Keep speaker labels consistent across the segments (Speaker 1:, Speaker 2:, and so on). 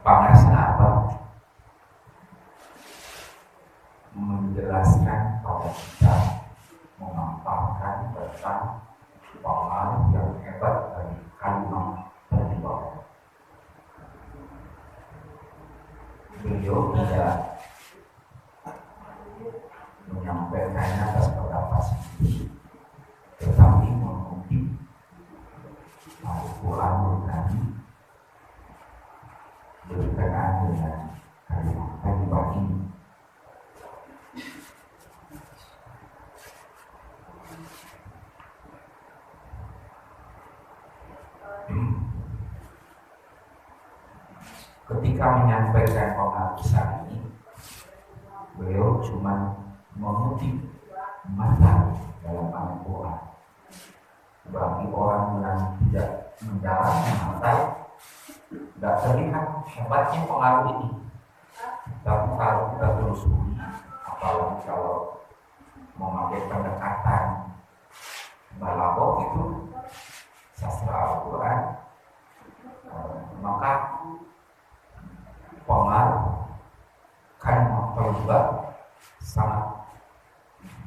Speaker 1: Pangasna apa? Menjelaskan pada kita, memaparkan tentang pengaruh yang hebat dari kalimat beribadah. Beliau tidak menyampaikannya atas pendapat sendiri, tetapi mengutip Al-Quran Al-Karim berkenaan dengan kalimat beribadah ini. Ketika menyampaikan penghapusan ini, beliau cuma mengutip mata dalam Al-Quran. Bagi orang yang tidak mendalamnya mata, tidak terlihat hebatnya pengaruh ini. Tapi kalau kita telusuri, apalagi kalau memakai pendekatan balaghah itu sastra Al-Quran, maka pengaruh kalimat thayyibah sangat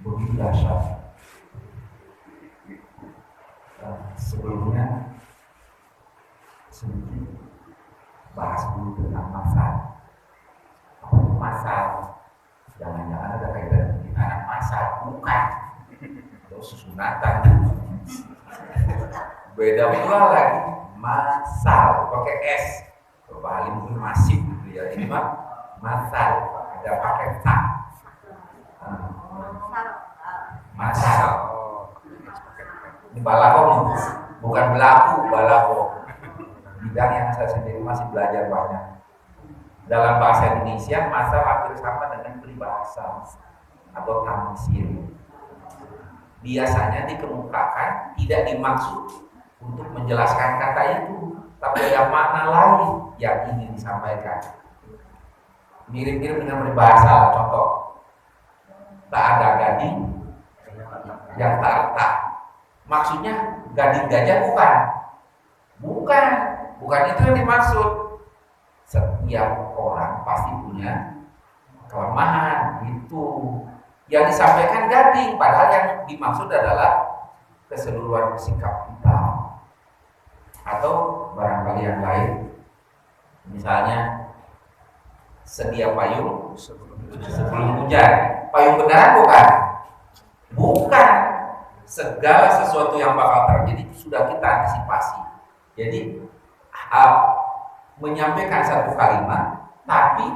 Speaker 1: begitu dahsyat. Sebelumnya sedikit bahas dulu tentang masal. Apa itu masal? Jangan-jangan ada kaitan dengan anak masal, bukan? Atau susunatan. Beda pula lagi. Masal pakai S. Kembali mungkin masif gitu ya. Ini mah masal, ada pakai tak. Masal. Ini balaghah, bukan belaku, balaghah. Bidang yang saya sendiri masih belajar banyak. Dalam bahasa Indonesia, masal hampir sama dengan peribahasa atau tamsil. Biasanya dikemukakan tidak dimaksud untuk menjelaskan kata itu, tapi ada makna lain yang ingin disampaikan. Mirip-mirip dengan peribahasa, contoh, tak ada gading yang tak retak. Maksudnya gading gajah bukan itu yang dimaksud. Setiap orang pasti punya kelemahan, itu yang disampaikan gading, padahal yang dimaksud adalah keseluruhan sikap kita atau barangkali yang lain. Misalnya sedia payung sebelum hujan. Payung beneran bukan. Segala sesuatu yang bakal terjadi itu sudah kita antisipasi. Jadi menyampaikan satu kalimat, tapi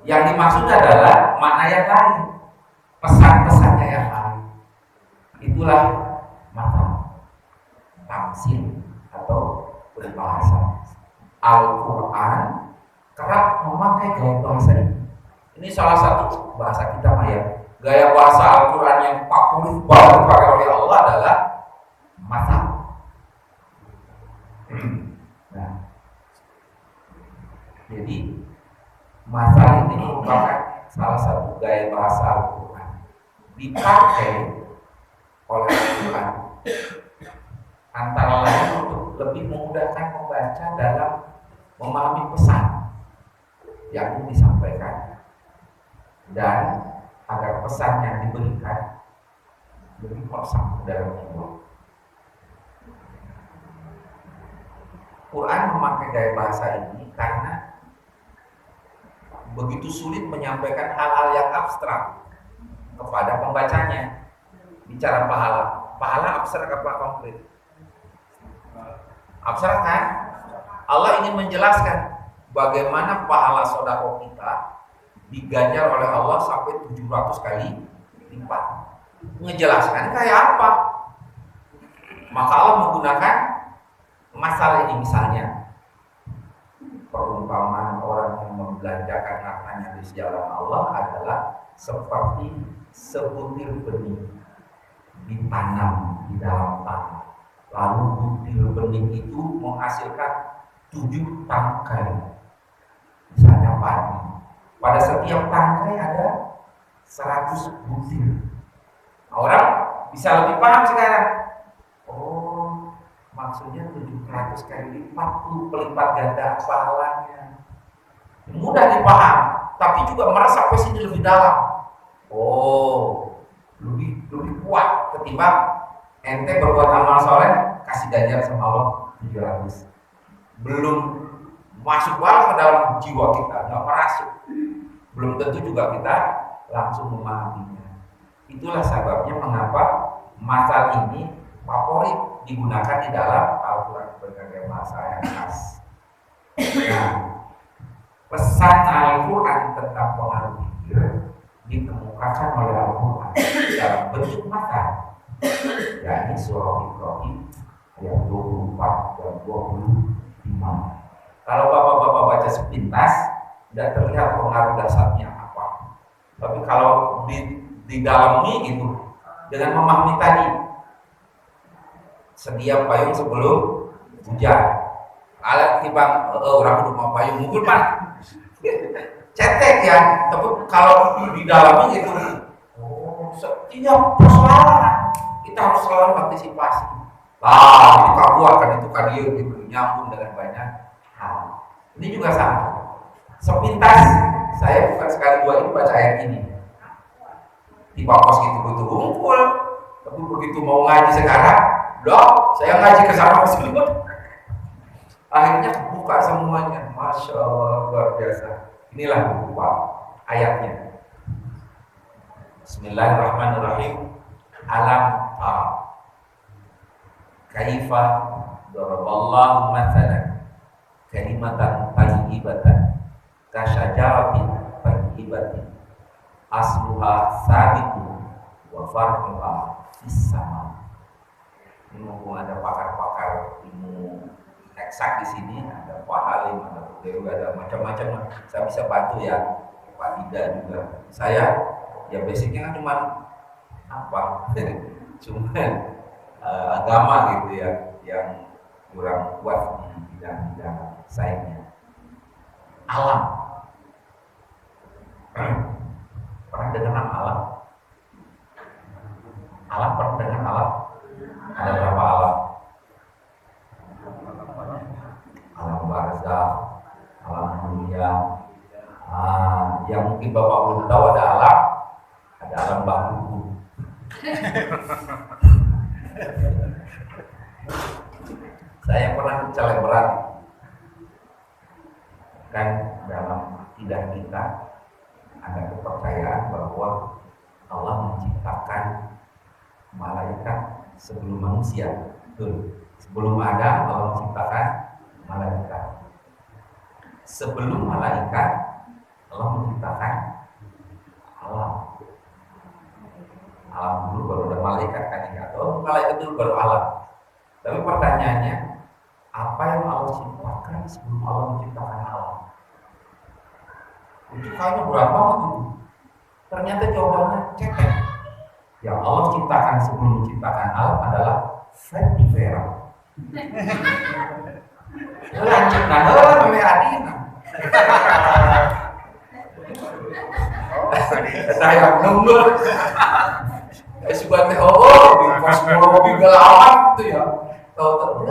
Speaker 1: yang dimaksud adalah makna yang lain, pesan-pesannya yang lain. Itulah mata tamsil atau peribahasa. Al-Quran kerap memakai gaya bahasa ini. Ini salah satu bahasa kita, ya. Gaya bahasa Al-Quran yang populer banget dipakai oleh Allah adalah mata. Nah, jadi mata ini merupakan salah satu gaya bahasa Al-Quran, dipakai oleh Al-Quran antara lain untuk lebih memudahkan membaca dalam memahami pesan yang disampaikan, dan agar pesan yang diberikan lebih meresap ke dalam jiwa. Quran memakai gaya bahasa ini karena begitu sulit menyampaikan hal-hal yang abstrak kepada pembacanya. Bicara pahala abstrak apa konkret? Abstrak kan? Allah ingin menjelaskan bagaimana pahala sedekah kita diganjar oleh Allah sampai 700 kali lipat. Menjelaskan kayak apa? Maka Allah menggunakan masalah ini, misalnya perumpamaan orang yang membelanjakan hartanya di jalan Allah adalah seperti sebutir benih ditanam di dalam tanah, lalu butir benih itu menghasilkan 7 tangkai, misalnya padi. Pada setiap tangkai ada 100 butir. Orang bisa lebih paham sekarang. Oh, Maksudnya 700 kali lipat, pelipat ganda pahalanya. Mudah dipaham, tapi juga merasa sampai sini lebih dalam. Oh, lebih kuat ketimbang ente berbuat amal soleh kasih ganjar sama Allah 700. Belum masuk banget ke dalam jiwa kita, nggak merasuk. Belum tentu juga kita langsung memahaminya. Itulah sebabnya mengapa masal ini favorit digunakan di dalam Al-Quran berbagai bahasa yang khas. Nah, pesan Al-Quran tentang pengaruh pikir dikemukakan oleh Al-Quran dalam bentuk mata, yakni surah Ibrahim ayat 24 dan 25. Kalau bapak-bapak baca sepintas tidak terlihat pengaruh dasarnya apa, tapi kalau didalami itu dengan memahami tadi, sedia payung sebelum hujan. Alat timbang orang udah mau payung mungkin pan cetek ya, tapi kalau didalami itu setiap persoalan kita harus selalu antisipasi. Ini kamu akan itu kadio gitu, nyambung dengan banyak hal. Ini juga sama. Sepintas saya bukan sekali dua ini baca ayat ini. Di pos gitu butuh ngumpul, tapi begitu mau ngaji sekarang, saya ngaji ke sana kesini. Akhirnya buka semuanya, masya Allah luar biasa. Inilah buku ayatnya. Bismillahirrahmanirrahim. Alam tara kaifa daraballahu mathalan kalimatan thayyibatan kasyajaratin thayyibatin asluha sabitun wa far'uha fis sama. Ini mumpung ada pakar-pakar ilmu eksak di sini, ada Pak Halim, ada Bu Dewi, ada macam-macam. Saya bisa bantu ya, Pak Dida juga. Saya ya basicnya kan cuma cuman agama gitu ya, yang kurang kuat di bidang-bidang sainsnya. Alam, pernah dengar nama alam? Alam pernah dengar alam? Ada berapa alam? Alam barzakh, alam dunia. Yang mungkin bapak belum tahu ada alam baku. Saya pernah celebrate kan dalam akidah kita ada kepercayaan bahwa Allah menciptakan malaikat sebelum manusia. Betul. Sebelum Adam Allah menciptakan malaikat. Sebelum malaikat Allah menciptakan alam. Alam dulu baru ada malaikat kan ya, atau malaikat dulu baru alam. Tapi pertanyaannya, apa yang Allah ciptakan sebelum Allah menciptakan alam? Itu kayaknya berat banget itu. Ternyata jawabannya cetek. Yang Allah ciptakan sebelum menciptakan alam adalah Ventifera. Lanjut nah, memang adina. Saya nunggu. Sebuah di kosmologi galawan gitu ya. Tahu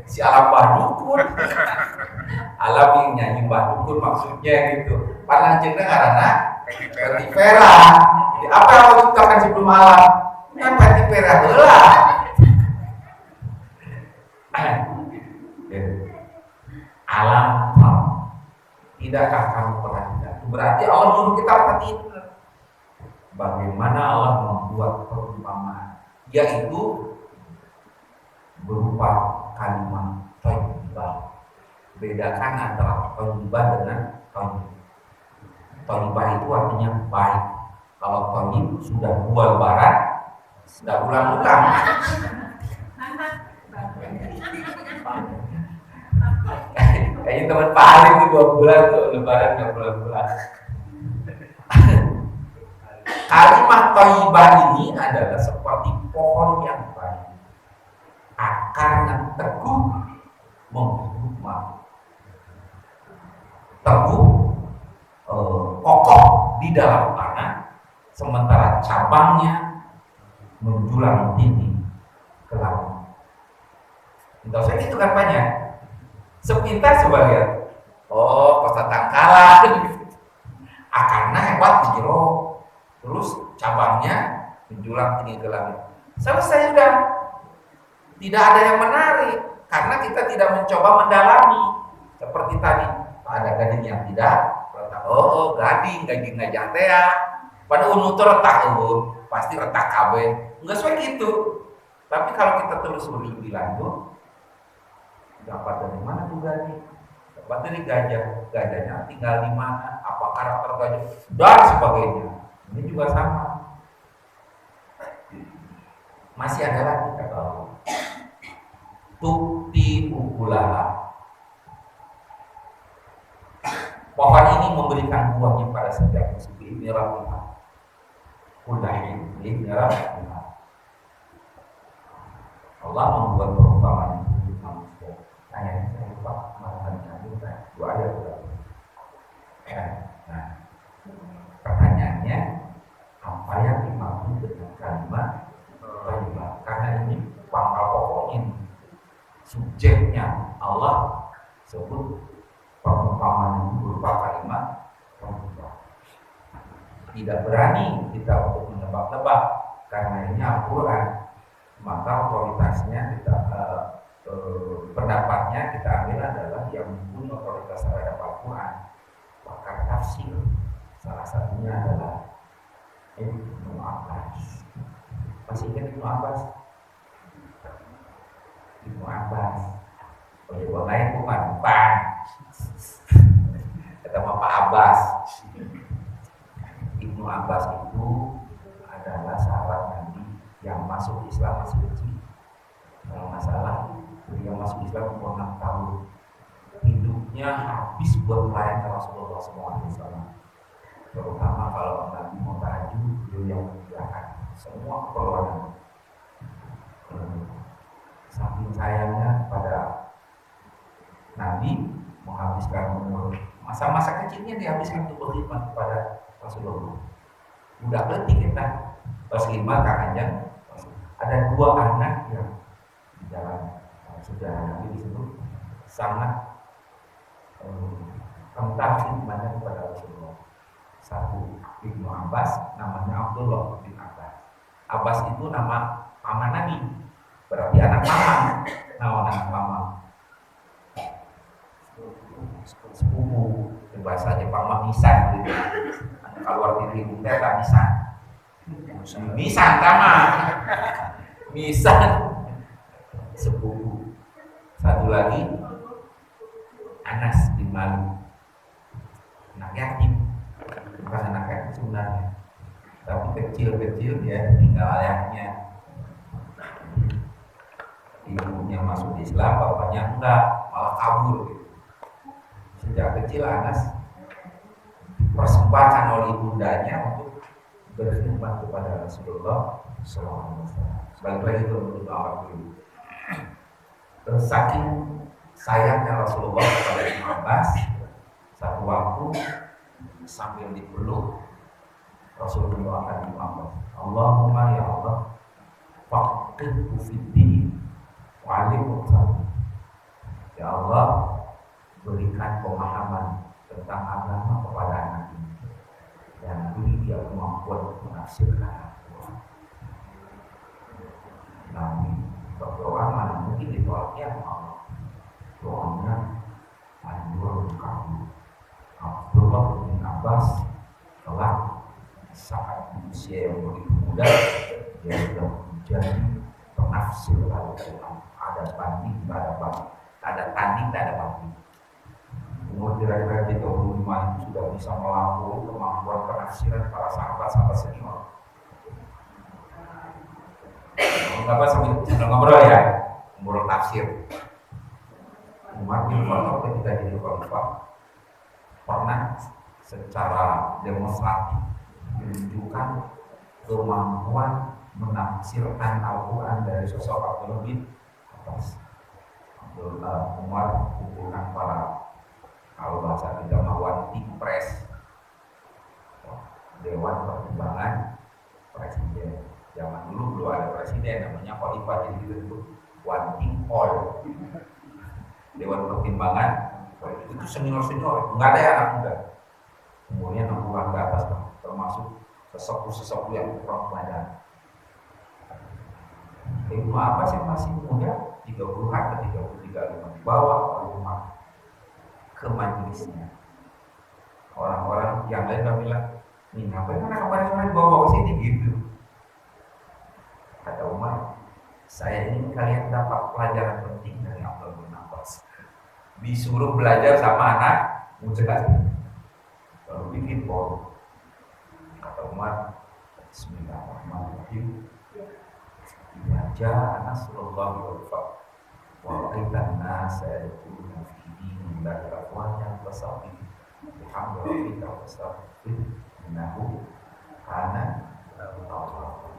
Speaker 1: si alam badukun. Alam yang nyanyi badukun maksudnya gitu. Panlanjutnya karena Ventifera. Jadi apa yang Allah ciptakan sebelum alam? Kan Ventifera heula. Alam tidakkah kamu perhatikan? Berarti Allah nyuruh kita perhatiin bagaimana Allah membuat perumpamaan, yaitu berupa kalimat thayyibah. Bedakan antara thayyibah dengan thayyib. Thayyibah itu artinya baik. Kalau thayyib sudah dua lebaran, sudah ulang-ulang. Kayaknya teman Pak Halim itu 2 bulan tuh lebaran, 2 bulan. Kalimat thayyibah ini adalah seperti pohon yang baik, akarnya teguh, menghidup teguh, kokoh di dalam tanah, sementara cabangnya menjulang tinggi ke langit. Tidak usah gitu kan banyak. Sepintas coba lihat. Oh, Kota Tangkalan. Akarnya hebat di jero. Terus cabangnya menjulang tinggi ke langit. Selesai sudah. Tidak ada yang menarik karena kita tidak mencoba mendalami. Seperti tadi, ada gading yang tidak retak. Oh, gading ngajak teh. Pada unu tuh retak pasti retak KB. Enggak sesuai gitu. Tapi kalau kita telusuri lebih lanjut, dapat dari mana tuh gading? Dapat dari gajah. Gajahnya tinggal di mana? Apa karakter gajah? Dan sebagainya. Ini juga sama. Masih ada lagi kata Allah. Tukti ukulaha. Pohon ini memberikan buahnya pada setiap musim. Ini rahimah. Kudahin ini rahimah. Allah membuat perumpamaan untuk manusia. Tanya saya lupa mengatakan dua ayat. Nah, pertanyaannya apa yang dimaksud dengan kalimat rahimah? Karena ini pangkal pokoknya, subjeknya Allah sebut perumpamaan itu berupa kalimat rahimah. Tidak berani kita untuk menebak-nebak karena ini Al-Quran, maka otoritasnya kita pendapatnya kita ambil adalah yang mempunyai otoritas terhadap Al-Quran, pakar tafsir. Salah satunya adalah Ibnu Abbas. Masih ingat Ibnu Abbas? Ibnu Abbas. Oh ya, buat lain bukan Bang. Kata Pak Abbas. Ibnu Abbas itu adalah sahabat Nabi yang masuk Islam masih kecil. Kalau nggak salah, beliau masuk Islam umur 6 tahun. Hidupnya habis buat melayani Rasulullah SAW. Terutama kalau Nabi mau tahajud, beliau yang mengerjakan semua keperluan. Saking sayangnya pada Nabi menghabiskan umur masa-masa kecilnya dihabiskan untuk berkhidmat kepada Rasulullah. Udah letih kita pas khidmat kakaknya. Ada dua anak yang di jalan sudah Nabi disebut sangat kental khidmatnya kepada Rasulullah. Satu Ibnu Abbas, namanya Abdullah bin Abbas. Abbas itu nama paman Nabi, berarti anak paman. Nama anak paman sepupu, bahasa Jepang mah misan gitu. Kalau di ibu teh misan. Misan sama. Misan sepupu. Satu lagi Anas bin Malik, anak yatim. Bukan anak yatim sebenarnya, tapi kecil-kecil ya tinggal ayahnya. Ibunya masuk Islam, bapaknya enggak, malah kabur gitu. Sejak kecil Anas dipersembahkan oleh ibundanya untuk berkhidmat kepada Rasulullah SAW. Balik lagi ke menurut awal dulu. Saking sayangnya Rasulullah kepada Ibnu Abbas, satu waktu sambil dipeluk Rasulullah akan Ibnu Abbas, Allahumma ya Allah, faqihhu fid-din wa'alimhu tauhid. Ya Allah, berikan pemahaman tentang agama kepada anak ini dan beri dia kemampuan menafsirkan Al-Quran. Nabi berdoa mana mungkin ditolaknya Allah. Doanya anjur kabul. Abdullah bin Abbas telah saat usia yang begitu muda dia sudah menjadi penafsir Al-Quran. Ada banding, tidak ada banding. Ada tanding, tidak ada banding. Umur kira-kira 35 itu sudah bisa melampaui kemampuan penafsiran para sahabat-sahabat senior. Kenapa sambil ngobrol ya? Ngobrol tafsir. Umar bin Khattab ketika jadi khalifah pernah secara demonstratif menunjukkan kemampuan menafsirkan Al-Quran dari sosok Abdullah bin Abbas. Umar kumpulkan para, kalau bahasa kita melawan impres, Dewan Pertimbangan Presiden. Zaman dulu belum ada presiden, namanya khalifah, jadi gitu. One King Oil, Dewan Pertimbangan. Itu senior, nggak ada yang anak muda. Umurnya 60-an ke atas, termasuk sesepuh yang kurang pelajaran. Ibnu Abbas yang masih muda, 30-an ke 33 dibawa rumah ke majelisnya. Orang-orang yang lain udah bilang, nih ngapain anak kemarin sore dibawa ke sini gitu. Kata Umar, saya ingin kalian dapat pelajaran penting dari Abdullah bin Abbas. Disuruh belajar sama anak muda, lalu bikin forum. Kata Umar, Bismillahirrahmanirrahim. Baca Nasrullah wa ra'aitan nasa yadkhuluna fi dinillahi afwajan fasabbih bihamdi rabbika wastaghfir innahu kana tawwaba.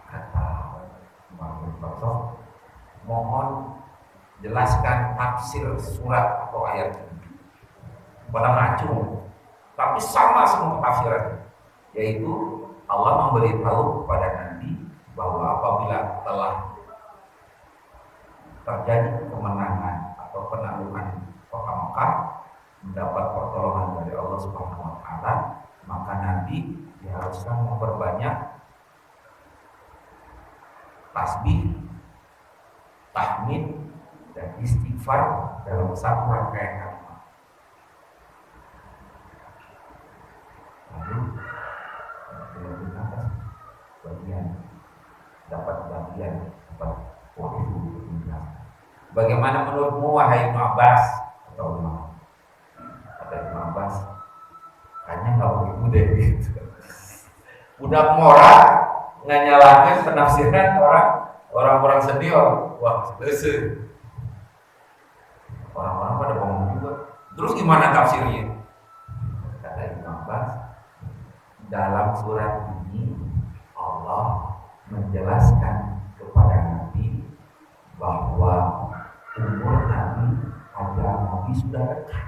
Speaker 1: Kata Umar bin Khattab, mohon jelaskan tafsir surat atau ayat ini. Pada macam, tapi sama semua tafsirannya, yaitu Allah memberitahu kepada Nabi bahwa apabila telah terjadi kemenangan atau penaklukan kota Mekah, mendapat pertolongan dari Allah Subhanahu wa taala, maka Nabi diharuskan memperbanyak tasbih, tahmid dan istighfar dalam satu rangkaian kalimat. Lalu dapat waktu. Bagaimana menurutmu wahai Ibnu Abbas? Atau Umar? Kata Ibnu Abbas, kayaknya nggak begitu deh gitu. Udah moral nggak nyalakan penafsiran orang-orang senior. Wah, selesai. Orang-orang pada ngomong juga. Terus gimana tafsirnya? Kata Ibnu Abbas, dalam surat ini Allah menjelaskan kepada Nabi bahwa umur Nabi, ajal Nabi sudah dekat.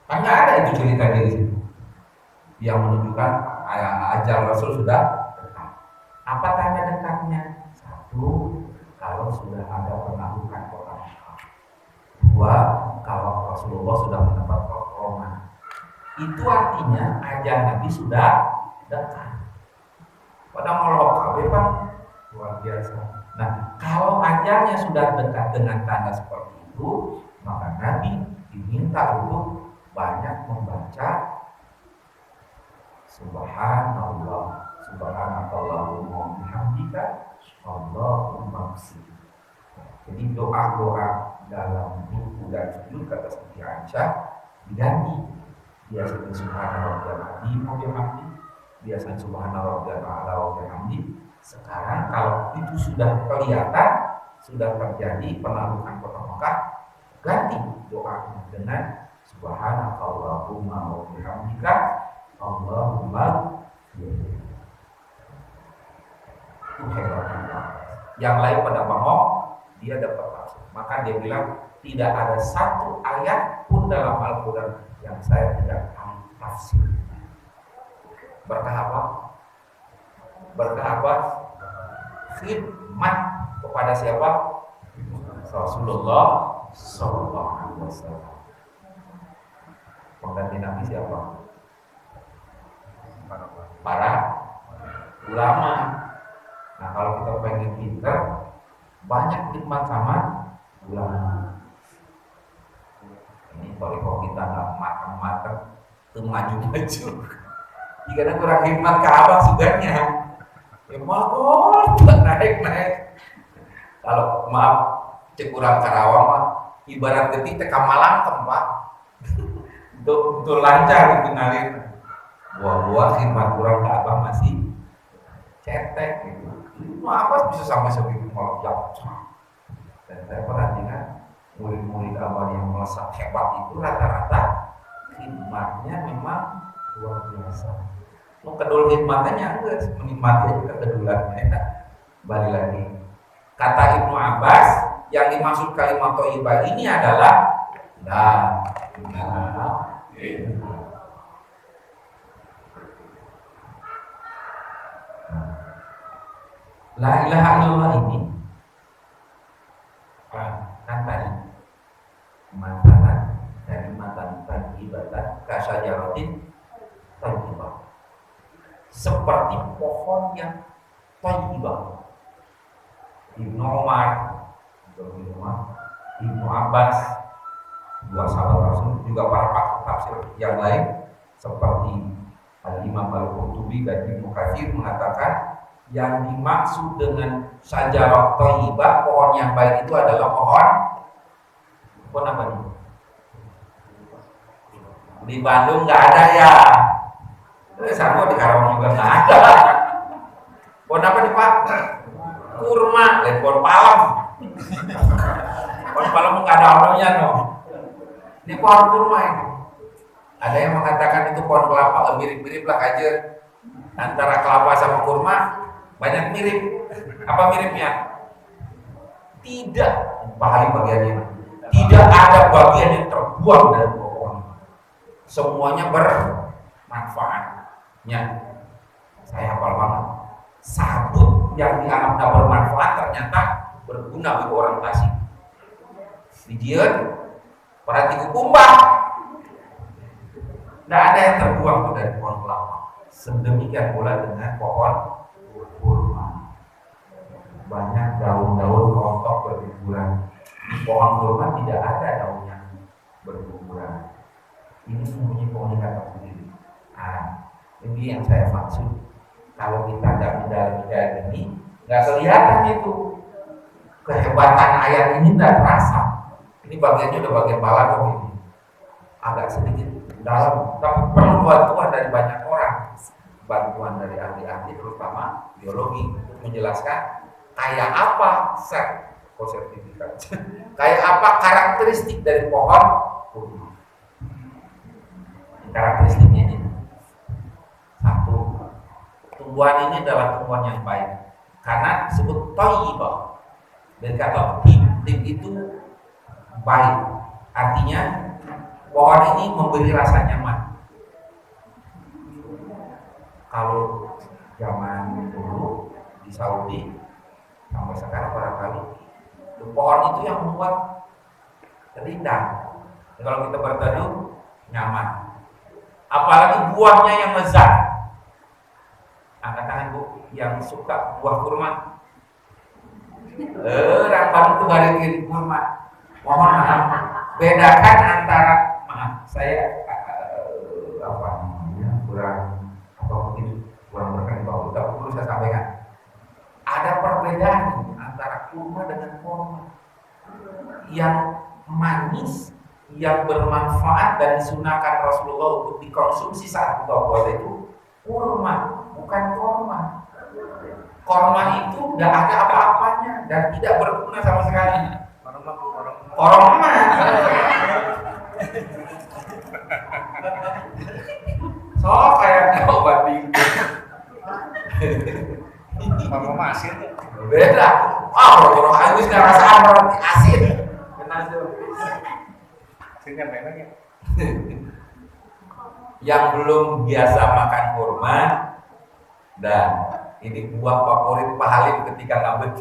Speaker 1: Kan nggak ada itu cerita di situ yang menunjukkan ajal Rasul sudah dekat. Apa tanda dekatnya? Satu, kalau sudah ada penaklukan kota Mekah. Dua, kalau Rasulullah sudah mendapat pertolongan. Itu artinya ajal Nabi sudah dekat. Pada Allah KB kan luar biasa. Nah, kalau ajalnya sudah dekat dengan tanda seperti itu, maka Nabi diminta untuk banyak membaca Subhanallah, Subhanallahumma bihamdika, Allahumma qsim. Jadi doa-doa dalam ruku dan sujud kata Siti Aisyah diganti. Biasanya Subhanallah wa bihamdi, biasanya Subhanallah wa bihamdi. Sekarang kalau itu sudah kelihatan, sudah terjadi penaklukan kota Mekah, ganti doanya dengan Subhanallahumma wa bihamdika, Allahumma qsim. Itu hebatnya. Yang lain pada bengong, dia dapat tafsir. Maka dia bilang tidak ada satu ayat pun dalam Al-Quran yang saya tidak tahu tafsirnya. Berkah apa? Berkah apa? Khidmat kepada siapa? Rasulullah Sallallahu Alaihi Wasallam. Pengganti Nabi siapa? Para ulama. Nah, kalau kita pengen pinter, banyak khidmat sama ulama. Ini kalau kita nggak matang-matang, itu maju-maju. Jika ada kurang khidmat ke abang sudahnya, ya maaf, naik. Kalau maaf, cek kurang Karawang mah, ibarat ketik teka malang tempat, untuk lancar dikenalin. Buah-buah khidmat kurang ke abang masih cetek gitu. Apa bisa sampai segitu malah jauh. Dan saya perhatikan murid-murid abang yang melesat hebat itu rata-rata khidmatnya memang luar biasa. Mau kedul khidmatnya enggak, menikmati juga kedulannya. Balik lagi. Kata Ibnu Abbas, yang dimaksud kalimat thayyibah ini adalah la ilaha illallah. La ilaha illallah ini Masalah kalimatan thayyibatan kasajaratin thayyibah, seperti pohon yang thayyibah. Ibnu Umar, Ibnu Abbas, dua sahabat Rasul, juga para pakar tafsir yang lain seperti Al-Imam Al-Qurtubi dan Ibnu Katsir mengatakan yang dimaksud dengan syajarah thayyibah, pohon yang baik itu adalah pohon apa nih? Di Bandung nggak ada ya. Sama di Karawang juga nggak ada. Pohon apa nih Pak? Kurma, pohon palem. Pohon palem nggak ada orangnya no. Ini pohon kurma ini. Ada yang mengatakan itu pohon kelapa, mirip-mirip lah aja antara kelapa sama kurma, banyak mirip. Apa miripnya? Tidak, pahali bagiannya. Tidak ada bagian yang terbuang dari pohon. Semuanya bermanfaatnya. Saya hafal banget. Sabut yang dianggap tidak bermanfaat ternyata berguna bagi orang Tasik. Didian, perhati kumbang. Tidak ada yang terbuang tuh dari pohon kelapa. Sedemikian pula dengan pohon kurma. Banyak daun-daun rontok berguguran. Di pohon kurma tidak ada daun yang berguguran. Ini mempunyai keunikan tersendiri. Ini yang saya maksud. Kalau kita tidak mendalami ini, nggak kelihatan itu kehebatan ayat ini, tidak terasa. Ini bagiannya udah bagian balaghah ini, agak sedikit dalam, tapi perlu bantuan dari banyak orang, bantuan dari ahli-ahli terutama biologi untuk menjelaskan kayak apa sertifikat, kayak apa karakteristik dari pohon kurma. Karakteristiknya ini satu, tumbuhan ini adalah tumbuhan yang baik karena disebut thayyibah. Dari kata tib itu baik, artinya pohon ini memberi rasa nyaman. Kalau zaman dulu di Saudi sampai sekarang barangkali pohon itu yang membuat rindang. Kalau kita berteduh nyaman. Apalagi buahnya yang lezat. Angkat tangan Bu yang suka buah kurma. Rapat itu balikin kurma. Mohon maaf. Bedakan antara, maaf saya kurang berkenan bahwa tapi perlu saya sampaikan. Ada perbedaan antara kurma dengan kurma. Yang manis, yang bermanfaat dan disunahkan Rasulullah untuk dikonsumsi saat buka puasa itu kurma, bukan korma. Korma itu tidak ada apa-apanya dan tidak berguna sama sekali. Korma. So kayak obat dingin.
Speaker 2: Korma asin.
Speaker 1: Beda. Kalau habis nggak rasaan roti asin. Yang belum biasa makan kurma dan ini buah favorit Pak Halim ketika ngambil.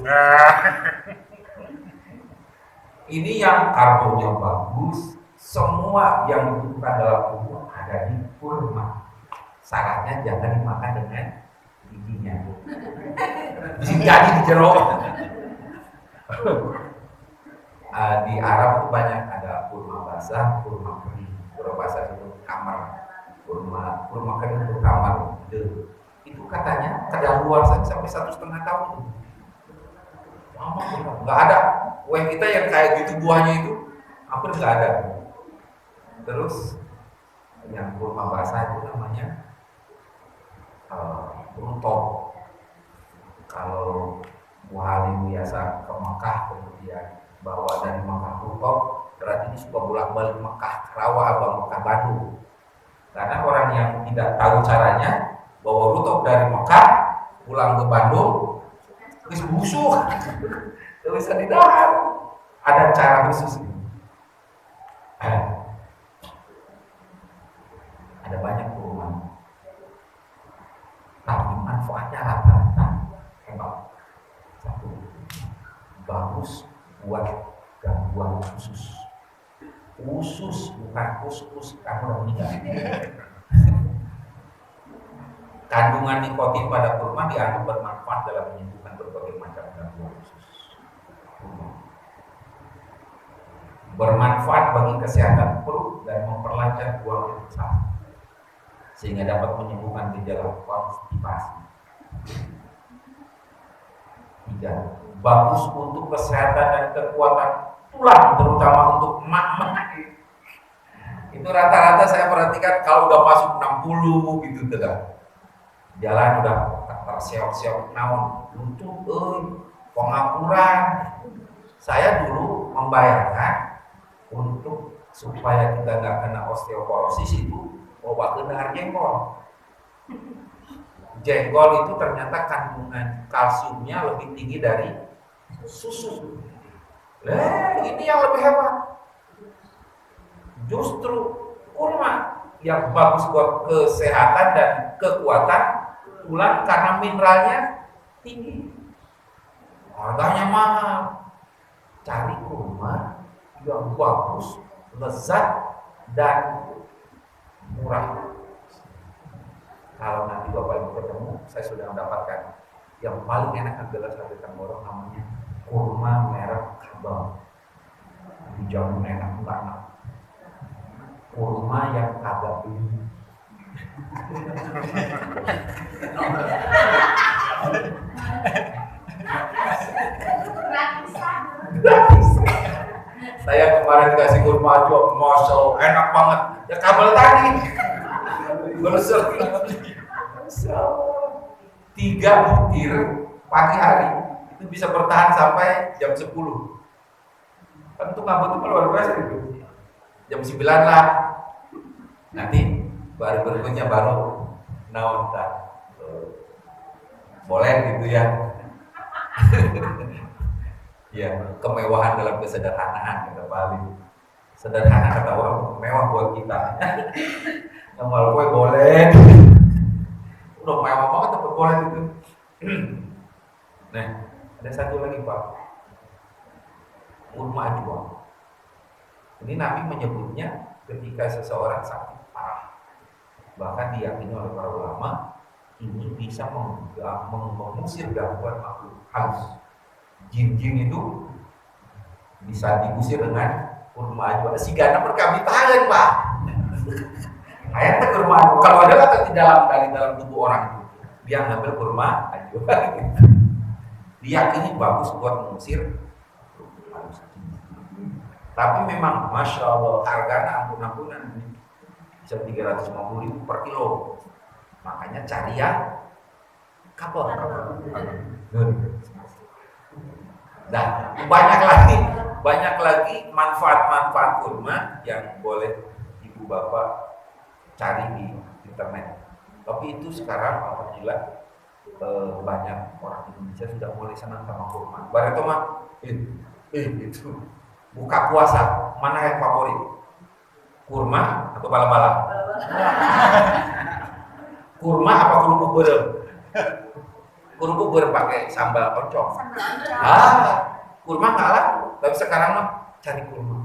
Speaker 1: Ini yang karbonya bagus, semua yang dibutuhkan dalam tubuh ada di kurma. Syaratnya jangan dimakan dengan giginya. Jadi di jeruk. Di Arab itu banyak ada kurma basah, kurma kering. Kurma basah itu kamar, kurma kering itu kamar. Itu katanya kedaluarsa sampai 1,5 tahun. Nggak ada. Kue kita yang kayak gitu buahnya itu hampir nggak ada. Terus yang kurma basah itu namanya rutob. Kalau Bu Halim biasa ke Mekah kemudian bawa dari Mekah rutob, berarti ini suka bolak-balik Mekah, Karawang, atau Mekah Bandung. Karena orang yang tidak tahu caranya bawa rutob dari Mekah pulang ke Bandung, terus busuk, terus ditahan. Ada cara khusus ini. Ada banyak kurma, tapi manfaatnya rata-rata hebat. Satu, bagus buat gangguan usus. Usus bukan kus-kus, kamu udah meninggal. Kandungan nikotin pada kurma dianggap bermanfaat dalam menyembuhkan berbagai macam gangguan usus. Bermanfaat bagi kesehatan perut dan memperlancar buang air besar, sehingga dapat menyembuhkan gejala konstipasi. 3. Bagus untuk kesehatan dan kekuatan tulang, terutama untuk emak-emak. Itu rata-rata saya perhatikan kalau udah masuk 60 gitu sudah. Jalan udah terseok-seok naon, lutut pengapuran. Saya dulu membayangkan untuk supaya kita nggak kena osteoporosis itu obat benar jengkol. Jengkol itu ternyata kandungan kalsiumnya lebih tinggi dari susu. Ini yang lebih hebat. Justru kurma yang bagus buat kesehatan dan kekuatan tulang karena mineralnya tinggi. Harganya mahal. Cari kurma yang bagus, lezat dan murah. Kalau nanti Bapak Ibu ketemu, saya sudah mendapatkan yang paling enak adalah satu Tanggorong, namanya kurma merek Kabang. Dijamin enak banget. Kurma yang kagak beli. Gratis. Saya kemarin dikasih kurma aja, masya Allah, enak banget. Ya kabel tadi. Berusur. 3 butir pagi hari itu bisa bertahan sampai jam 10. Kan untuk kabel itu luar biasa itu. Jam 9 lah. Nanti baru berikutnya baru naon boleh gitu ya. Ya, kemewahan dalam kesederhanaan kata Bali. Sederhana kata orang, mewah buat kita. Yang malu gue boleh. Udah mewah banget tapi boleh gitu. Nah, ada satu lagi Pak. Kurma ajwa. Ini Nabi menyebutnya ketika seseorang sakit parah. Bahkan diyakini oleh para ulama ini bisa mengusir gangguan makhluk halus. Jin-jin itu bisa diusir dengan kurma ajwa. Si gana berkami tangan Pak. Ayat kurma ajwa. Kalau ada atau di dalam tubuh orang itu, dia ngambil kurma ajwa. Diyakini bagus buat mengusir halus. Tapi memang masya Allah harganya ampun-ampunan, bisa 350.000 per kilo. Makanya cari yang kapal. Nah, banyak lagi manfaat-manfaat kurma yang boleh ibu bapak cari di internet. Tapi itu sekarang alhamdulillah banyak orang Indonesia sudah mulai senang sama kurma. Barang itu buka puasa mana yang favorit? Kurma atau bala-bala? Kurma apa kerupuk berem? Kerupuk berem pakai sambal oncom. Kurma kalah. Tapi sekarang mah cari kurma.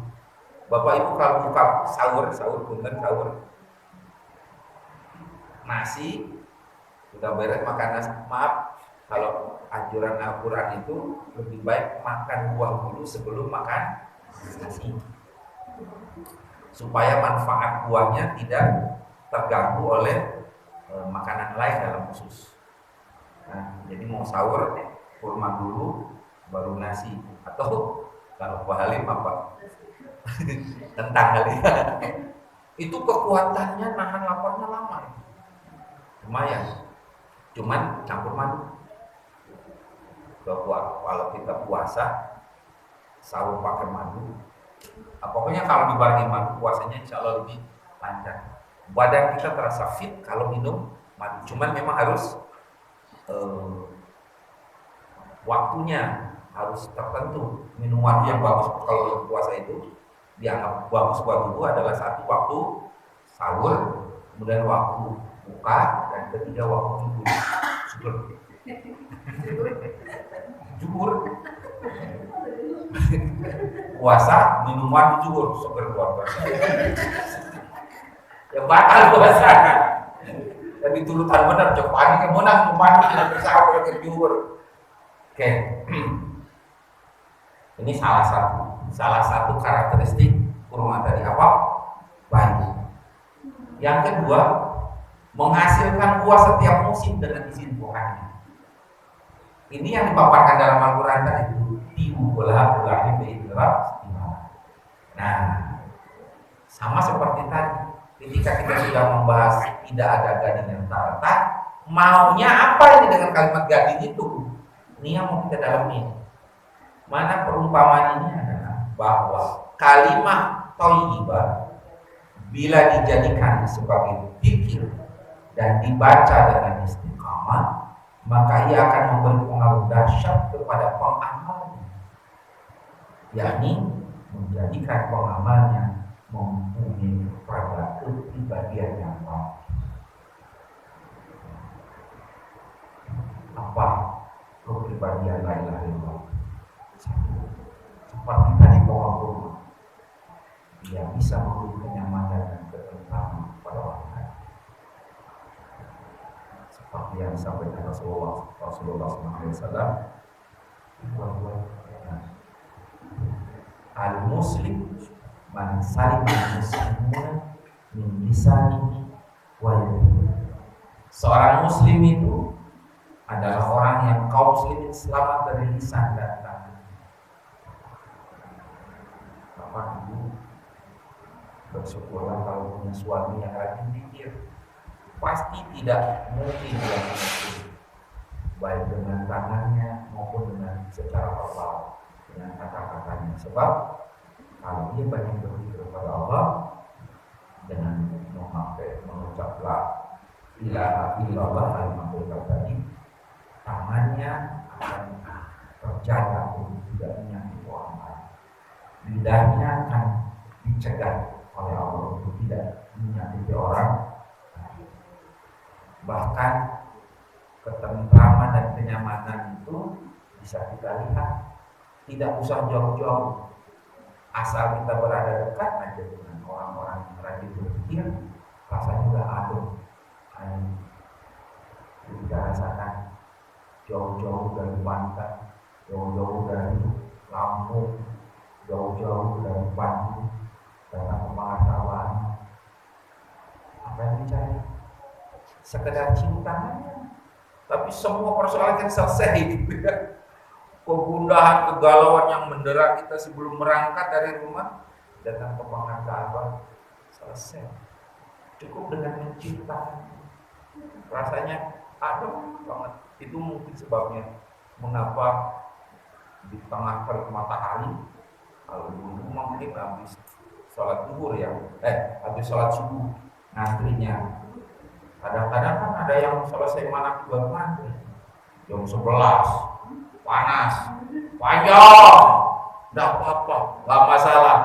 Speaker 1: Bapak Ibu kalau buka sahur punten sahur. Nasi sudah beres makan nasi. Maaf kalau anjuran Al-Quran itu lebih baik makan buah dulu sebelum makan nasi, supaya manfaat buahnya tidak terganggu oleh makanan lain dalam usus. Nah, jadi mau sahur kurma dulu baru nasi, atau kalau Pak Halim apa tentang kali ya. Itu kekuatannya nahan laparnya lama, lumayan. Cuman campur madu. Kalau kita puasa sahur pakai madu, pokoknya kalau dibarengi madu puasanya insya Allah lebih lancar. Badan kita terasa fit kalau minum madu. Cuman memang harus waktunya harus tertentu. Minum madu yang bagus kalau puasa itu dianggap bagus buat tubuh adalah satu waktu sahur, kemudian waktu buka, dan ketiga waktu juhur. puasa minuman jujur seger keluarga. Ya batal puasa kan. Tapi tulutan bener copani ke menang copani tidak bisa ke jujur. Oke. Ini salah satu karakteristik kurma tadi apa? Baik. Yang kedua, menghasilkan buah setiap musim dengan izin Tuhannya. Ini yang dipaparkan dalam Al-Quran tadi, tibu bola beidrak. Nah, sama seperti tadi, ketika kita sudah membahas tidak ada gading yang tak retak, maunya apa ini dengan kalimat gading itu? Ini yang mau kita dalami. Mana perumpamaan ini adalah bahwa kalimat thayyibah bila dijadikan sebagai zikir dan dibaca dengan istiqamah, maka ia akan memberi pengaruh dahsyat kepada pengamalnya, yakni menjadikan pengamalnya mempunyai pada kepribadian yang baik. Apa kepribadian la ilaha illallah? Seperti tadi pohon kurma, dia bisa memberi kenyamanan dan ketentraman pada orang lain. Seperti yang disampaikan Rasulullah SAW, al-muslim man salim al-muslimuna min lisanihi wa yadihi. Seorang muslim itu adalah orang yang kaum muslimin selamat dari lisan dan tangan. Bapak Ibu, bersyukurlah kalau punya suami yang rajin zikir. Pasti tidak mungkin dia muslim, baik dengan tangannya maupun dengan secara verbal, dengan kata-katanya. Sebab kalau dia banyak berzikir kepada Allah dengan mengucap la ilaha illallah al-mahmud tadi, tangannya akan terjaga untuk tidak menyakiti orang lain. Lidahnya akan dicegah oleh Allah untuk tidak menyakiti orang. Bahkan ketentraman dan kenyamanan itu bisa kita lihat, tidak usah jauh-jauh, asal kita berada dekat aja dengan orang-orang yang rajin berzikir, rasanya udah adem. Kita rasakan jauh-jauh dari Banten, jauh-jauh dari Lampung, jauh-jauh dari Bandung, datang ke Malaysia. Apa yang dicari? Sekedar cium tangannya, tapi semua persoalan kan selesai gitu ya. Kegundahan, kegalauan yang mendera kita sebelum berangkat dari rumah, datang ke Pangan Ka'bah, selesai. Cukup dengan mencium tangannya, rasanya adem banget. Itu mungkin sebabnya mengapa di tengah terik matahari, kalau dulu mungkin habis sholat zuhur ya, habis sholat subuh ngantrinya. Kadang-kadang kan ada yang selesai manat baru ngantri jam 11, panas, panjang, tidak apa-apa, nggak masalah.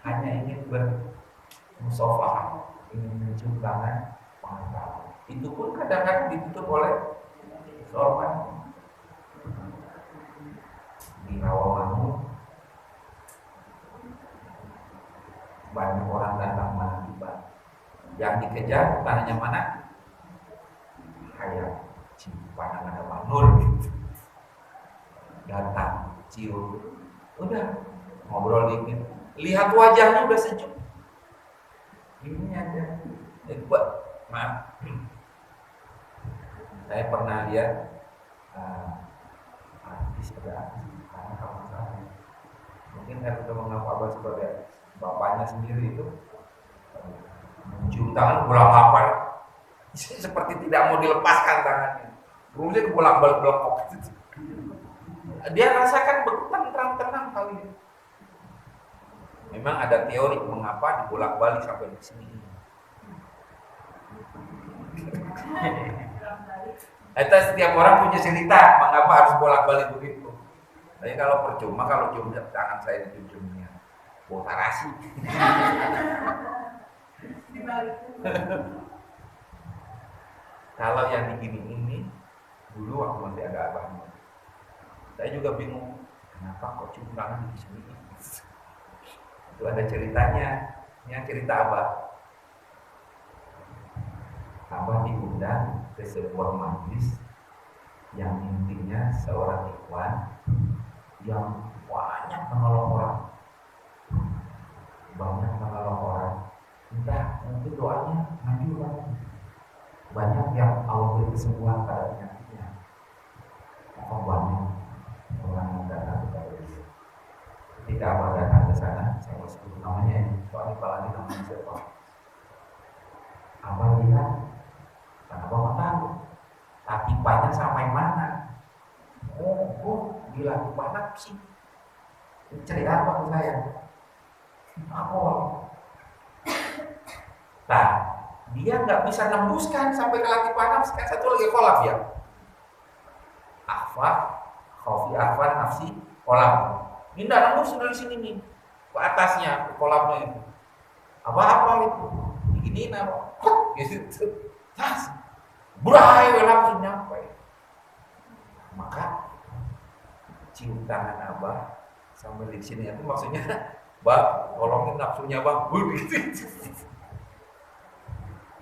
Speaker 1: Hanya ingin bermusafahah, ingin mencium tangan pengantar. Itu pun kadang-kadang ditutup oleh sorban. Di Rawamangun banyak orang datang menantikan. Yang dikejar tanahnya mana? Kayak pandangan ada Pak Nur gitu. Datang, cium, udah ngobrol dikit, lihat wajahnya udah sejuk. Ini aja. Maaf, saya pernah lihat artis karena kalau saya mungkin saya sudah mengenal Abah sebagai bapaknya sendiri itu mencium tangan bola papan seperti tidak mau dilepaskan tangannya, kemudian bolak-balik belokok. Dia rasakan begitu tenang kali ini. Memang ada teori mengapa dibolak-balik sampai di sini. Itu setiap orang punya cerita mengapa harus bolak-balik begitu. Tapi kalau percuma kalau cium tangan saya ciumnya bau tarasi. Kalau yang begini ini dulu waktu masih ada abahnya, saya juga bingung kenapa kok cium tangan di sini. Itu ada ceritanya. Ini cerita Abah. Abah diundang ke sebuah majlis yang intinya seorang ikhwan yang banyak menolong orang, entah mungkin doanya maju banyak yang Allah beri kesembuhan pada penyakitnya. Banyak orang yang datang kepada dia. Ketika Abah datang ke sana, saya sebut namanya, soalnya apalagi namanya siapa? Abah lihat, karena Abah tahu, tapi banyak sampai mana? Gila banyak sih. Cerita apa ke saya? Aku. Nah, dia nggak bisa nembuskan sampai ke laki panas, kan satu lagi kolab ya. Khawfi nafsi kolab. Ini nggak nembus dari sini nih, ke atasnya, ke kolabnya itu. Apa itu? Begini nama, gitu. Tas, berai langsung nyampe. Maka cium tangan Abah sambil di sini itu maksudnya, Bang, tolongin nafsunya Bang, gitu.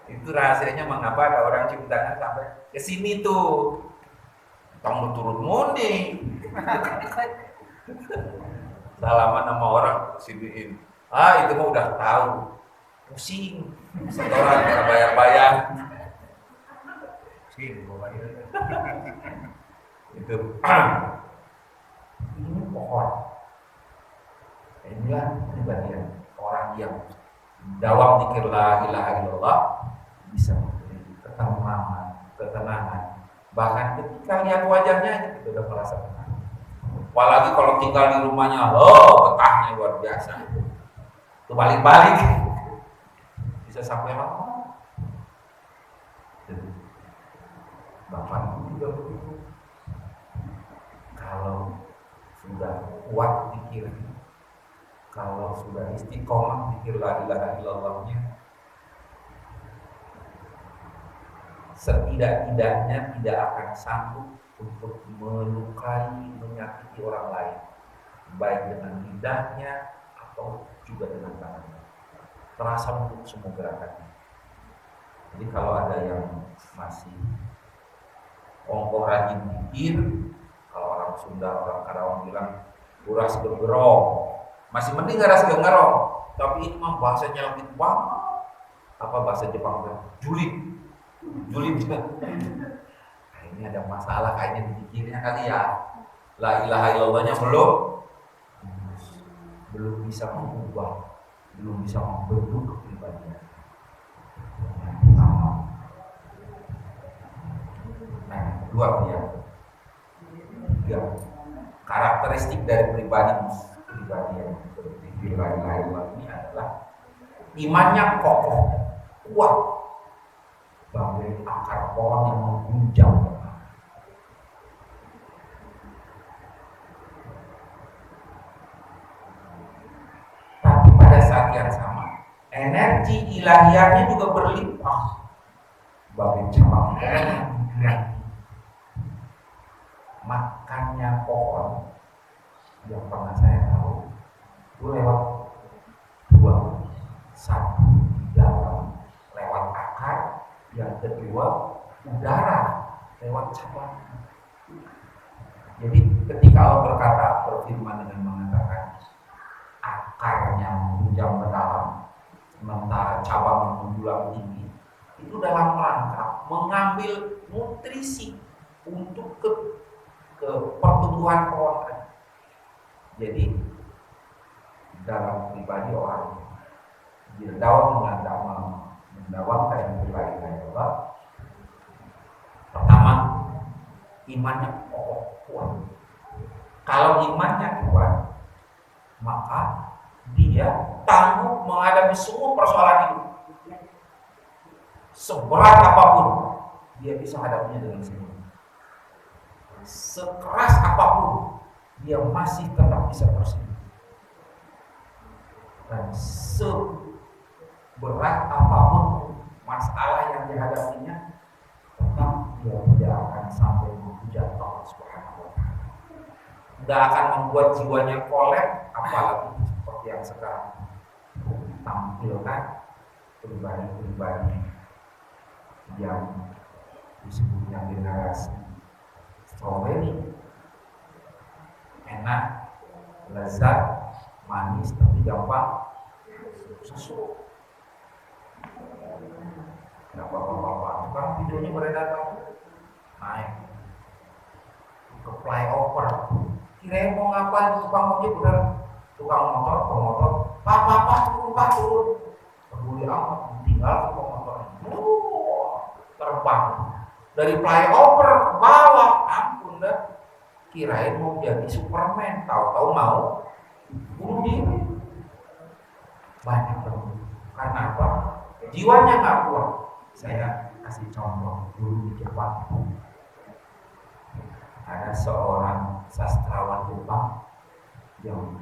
Speaker 1: Itu rahasianya mengapa ada orang cium tangan sampai ke sini tuh. Tong turun mundi. Salaman sama orang siniin. Itu mah udah tahu. Pusing. Setoran nggak bayar-bayar. Pusing itu. Ini pohon. Inilah kepribadian orang yang dawam dzikir la ilaha illallah bisa memberi ketenangan. Bahkan ketika lihat wajahnya kita udah merasa tenang. Apalagi kalau tinggal di rumahnya, betahnya luar biasa. Itu balik-balik bisa sampai lama. Bapak juga begitu. Kalau sudah kuat pikirnya, kalau sudah istiqomah pikir la ilaha illallahnya, setidak-tidaknya tidak akan sanggup untuk melukai, menyakiti orang lain, baik dengan lidahnya atau juga dengan tangannya. Terasa untuk semua gerakannya. Jadi kalau ada yang masih ongkoh rajin pikir, kalau orang Sunda, orang Karawang bilang uras gegerong, masih mending uras gegerong. Tapi ini mah bahasanya lebih banget. Apa bahasa Jepang? Julid juga. Nah, ini ada masalah kayaknya di pikirnya kali ya. La ilaha illallahnya belum bisa mengubah, belum bisa membentuk kepribadian. Nah, dua dia. Tiga. Karakteristik dari pribadi yang seperti la ilaha illallah ini adalah imannya kokoh, kuat, bagai akar pohon yang mengguncang. Tapi pada saat yang sama, energi ilahiyahnya juga berlimpah, bagai cabang pohon. Makannya pohon yang pernah saya tahu itu lewat dua, satu di dalam lewat akar, yang kedua udara lewat cabang. Jadi ketika Allah berkata, berfirman dengan mengatakan akarnya menjunjang ke dalam, sementara cabang menjulang tinggi, itu dalam rangka mengambil nutrisi untuk ke pertumbuhan pohon. Jadi dalam pribadi orang mendawamkan pribadi Allah, pertama imannya kuat. Kalau imannya kuat, maka dia tangguh menghadapi semua persoalan hidup. Seberat apapun dia bisa hadapinya dengan senyum. Sekeras apapun dia masih tetap bisa tersenyum. Dan seberat apapun masalah yang dihadapinya, tetap dia tidak akan sampai menghujat Allah Subhanahu wa Ta'ala. Tidak akan membuat jiwanya kolep, apalagi seperti yang sekarang. ditampilkan pribadi-pribadi yang disebutnya generasi strawberry, enak, lezat, manis, tapi gampang susu. Nah, bapak-bapak sekarang videonya beredar naik ke flyover, kirain mau ngapain tukang ojek, udah tukang motor, pemotor, pak turun, peduli amat, tinggal tukang motor, terbang dari flyover ke bawah, ampun dah, kirain mau jadi Superman, tahu-tahu mau bunuh diri. Banyak dong, karena apa? Jiwanya nggak kuat. Saya kasih contoh dulu di Jepang, ada seorang sastrawan Jepang yang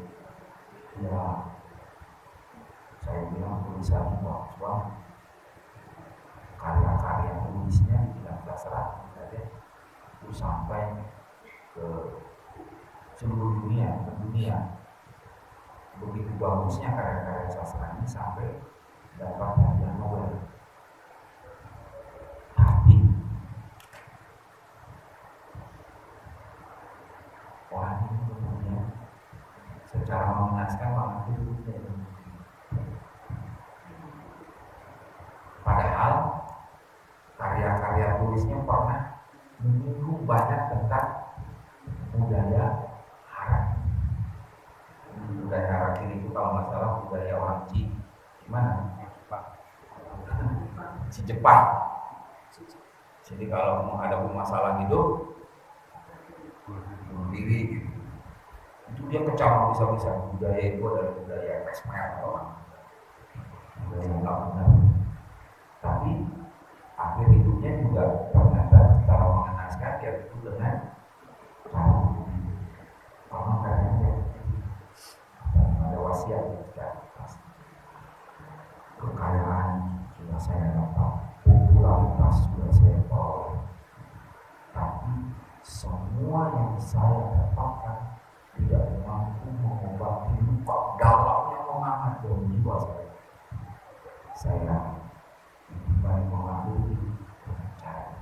Speaker 1: saya bilang tulisannya bagus banget, karya-karya tulisnya tidak terserah saja itu sampai ke seluruh dunia. Begitu bagusnya karya-karya sastra ini sampai dapat hadiah Nobel. Tapi orang ini kemudian secara mengenaskan malah hidupnya. Padahal karya-karya tulisnya pernah menyinggung banyak tentang budaya Arab. Budaya Arab ini itu kalau nggak salah budaya orang gimana? Jepang. Jadi kalau mau ada masalah hidup, bunuh diri gitu. Itu dia kecam bisa-bisa. Budaya itu adalah budaya eksperimen orang. Budaya yang nggak benar. Tapi akhir hidupnya juga ternyata secara mengenaskan, yaitu dengan cara karena kayaknya ada wasiat kekayaan sudah saya dapat, popularitas sudah saya peroleh, tapi semua yang saya dapatkan tidak mampu mengobati luka dalamnya menghangat dalam jiwa saya. Saya baik mengambil dengan cara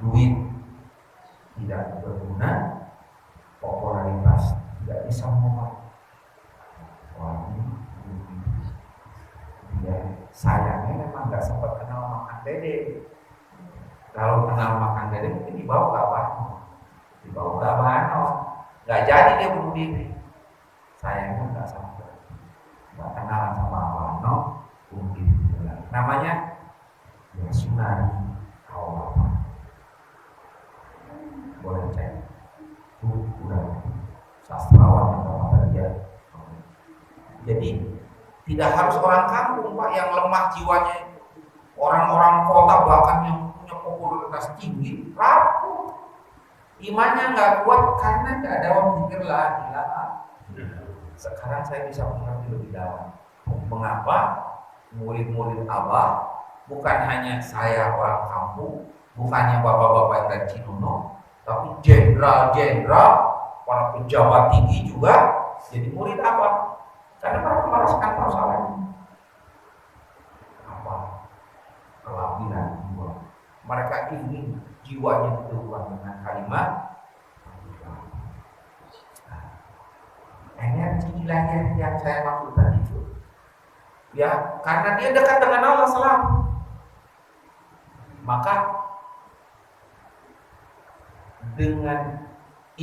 Speaker 1: duit tidak berguna, popularitas tidak bisa mengobati. Ya, sayangnya memang nggak sempat kenal makan dede. Kalau kenal makan dede mungkin dibawa ke Abano, nggak jadi dia bunuh diri. Sayangnya nggak sampai, nggak kenalan sama Abano, bunuh diri. Namanya Yasunari Kawabata. Boleh cek, itu udah sastrawan yang kata dia. Jadi tidak harus orang kampung Pak yang lemah jiwanya, orang-orang kota bahkan yang punya popularitas tinggi rapuh, imannya nggak kuat karena nggak ada orang pikir la ilaha. Sekarang saya bisa mengerti lebih dalam mengapa murid-murid Abah, bukan hanya saya orang kampung, bukannya bapak-bapak yang dari Cinono, tapi jenderal-jenderal, para pejabat tinggi juga jadi murid Abah. Karena mereka merasakan persoalannya apa? Kelabilan jiwa. Mereka ingin jiwanya diteguhkan dengan kalimat energi ilahi yang saya maksud tadi itu. Ya, karena dia dekat dengan Allah selalu. Maka dengan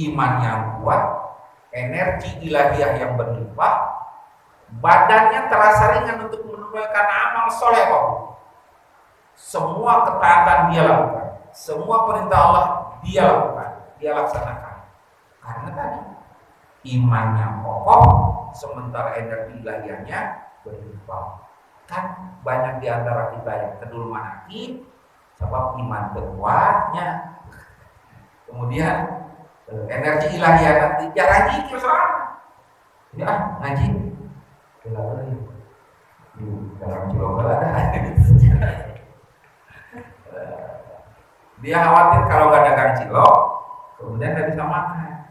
Speaker 1: iman yang kuat, energi ilahiyah yang berlimpah, badannya terasa ringan untuk menunaikan amal soleh. Semua ketaatan dia lakukan, semua perintah Allah dia lakukan, dia laksanakan. Karena tadi imannya kokoh, sementara energi ilahiyahnya berlimpah. Kan banyak di antara kita yang kedul manaki, sebab iman terkuatnya. Kemudian energi ilahiyah nanti jangan zikir soalnya. Ya ngaji. Di dalam Cilogol ada. Dia khawatir kalau nggak dagang cilok, kemudian nggak bisa makan.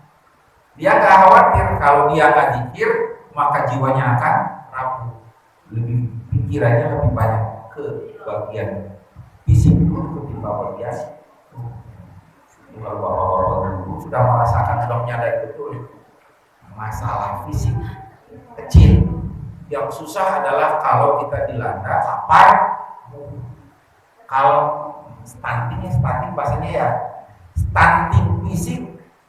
Speaker 1: Dia nggak khawatir kalau dia nggak zikir, maka jiwanya akan rapuh. lebih pikirannya lebih banyak ke bagian fisik ketimbang bagian ruh. Kalau bapak-bapak dulu sudah merasakan, sudah menyadari betul masalah fisik kecil. Yang susah adalah kalau kita dilanda lapar. Kalau stunting bahasanya ya stunting fisik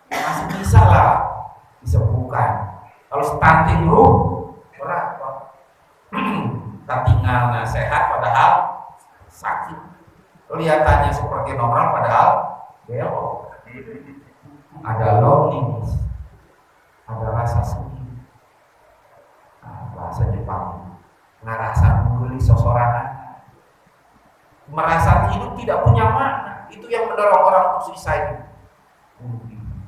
Speaker 1: masih bisa lah disembuhkan. Kalau stunting ruh berat, kita tinggal sehat padahal sakit. Kelihatannya seperti normal padahal belok. Ada loneliness, ada rasa sedih. Bahasa Jepang, ngerasa menggeli sosorangan, merasa hidup tidak punya makna. Itu yang mendorong orang untuk suicide.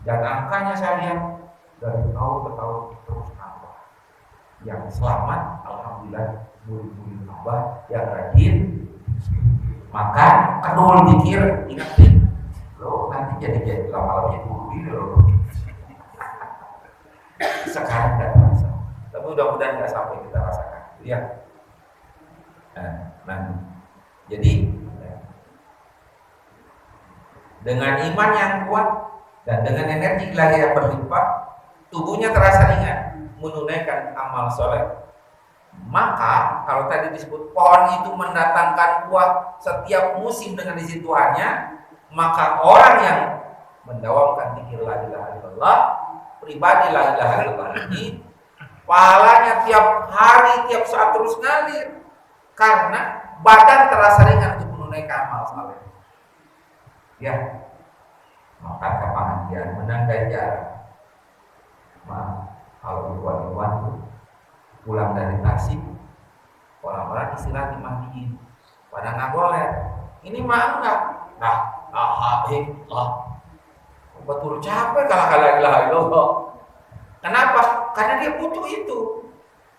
Speaker 1: Dan angkanya saya lihat dari tahun ke tahun terus nambah. Yang selamat, alhamdulillah, murid-murid nambah. Yang rajin, maka kedul pikir, ingat loh nanti jadi lama-lama bunuh diri loh. Sekarang tidak terasa. Tapi mudah-mudahan nggak sampai kita rasakan, ya. Nah, jadi dengan iman yang kuat dan dengan energi ilahi yang berlimpah, tubuhnya terasa ringan menunaikan amal soleh. Maka kalau tadi disebut pohon itu mendatangkan buah setiap musim dengan izin Tuhannya, maka orang yang mendawamkan zikir la ilaha illallah, pribadi la ilaha illallah ini, pahalanya tiap hari, tiap saat terus ngalir karena badan terasa ringan untuk menunaikan amal saleh. Ya, maka kepanitiaan menandai jarak. Kalau ikhwan-ikhwan pulang dari Tasik, orang-orang istirahat dimandiin, pada nggak boleh. Ini mah enggak. Betul capek kalau la ilaha illallah. Kenapa? Karena dia butuh itu.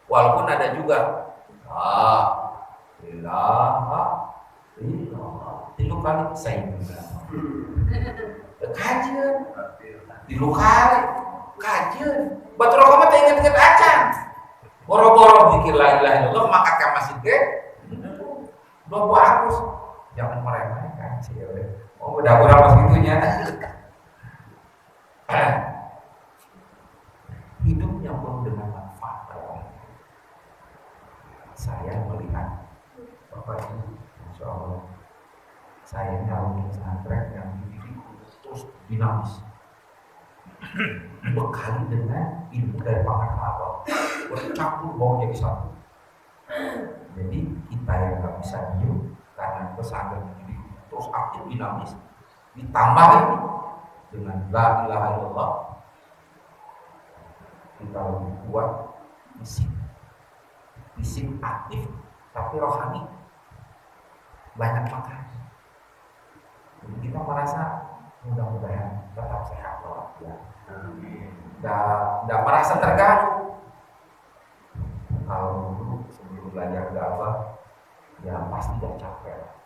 Speaker 1: Walaupun ada juga ilaha illallah 3 kali saya bilang. Kajian 3 kali kajian. Batu rokomat ingat-ingat acan. Boro-boro bikin la ilaha illallah maka kan masih ke. Bagus. Jangan meremehkan sih. Oh, udah berapa segitunya? Hidupnya pun dengan manfaat. Saya melihat Bapak Ibu, Masya Allah, saya nyalon pesantren yang dididik terus dinamis, bekali dengan ilmu dari para sahabat, bercampur bawa jadi satu. Jadi kita yang nggak bisa diem karena pesantren dididik terus aktif dinamis, ditambah ini dengan la ilaha illallah, kita lebih kuat fisik aktif tapi rohani banyak makan. Jadi kita merasa mudah-mudahan tetap sehat loh ya. Tidak merasa terganggu. Kalau dulu sebelum belajar agama ya pasti udah capek,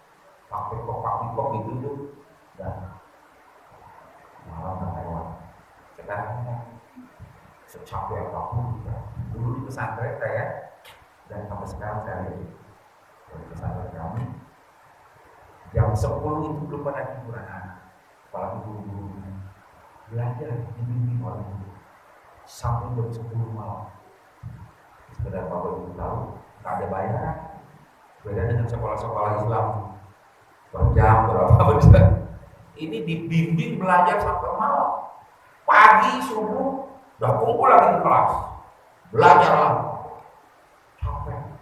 Speaker 1: pakai kok itu tuh dan malam nggak lewat. Sekarang secapek apapun ya. Dulu di pesantren saya dan sampai sekarang saya lihat di pesantren kami jam 10 itu belum pada hiburan anak, apalagi guru-guru belajar dibimbing oleh guru sampai jam 10 malam. Sekedar Bapak Ibu tahu, nggak ada bayaran. Beda dengan sekolah-sekolah Islam per jam berapa besar. Ini dibimbing belajar sampai malam, pagi subuh udah kumpul lagi di kelas belajar lagi. Capek.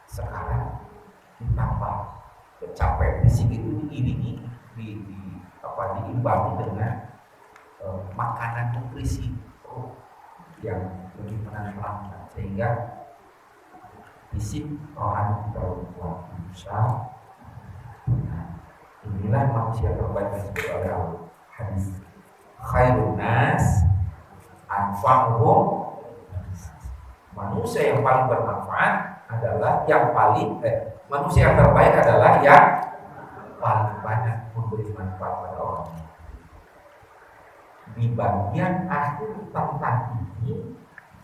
Speaker 1: Sekarang ditambah capek fisik itu diimbangi dengan makanan nutrisi yang lebih menantang sehingga fisik rohani kita lebih kuat. Inilah manusia terbaik yang disebut oleh hadis khairun nas anfa'uhum. Manusia yang paling bermanfaat adalah manusia yang terbaik adalah yang paling banyak memberi manfaat pada orang. Di bagian akhir tentang ini,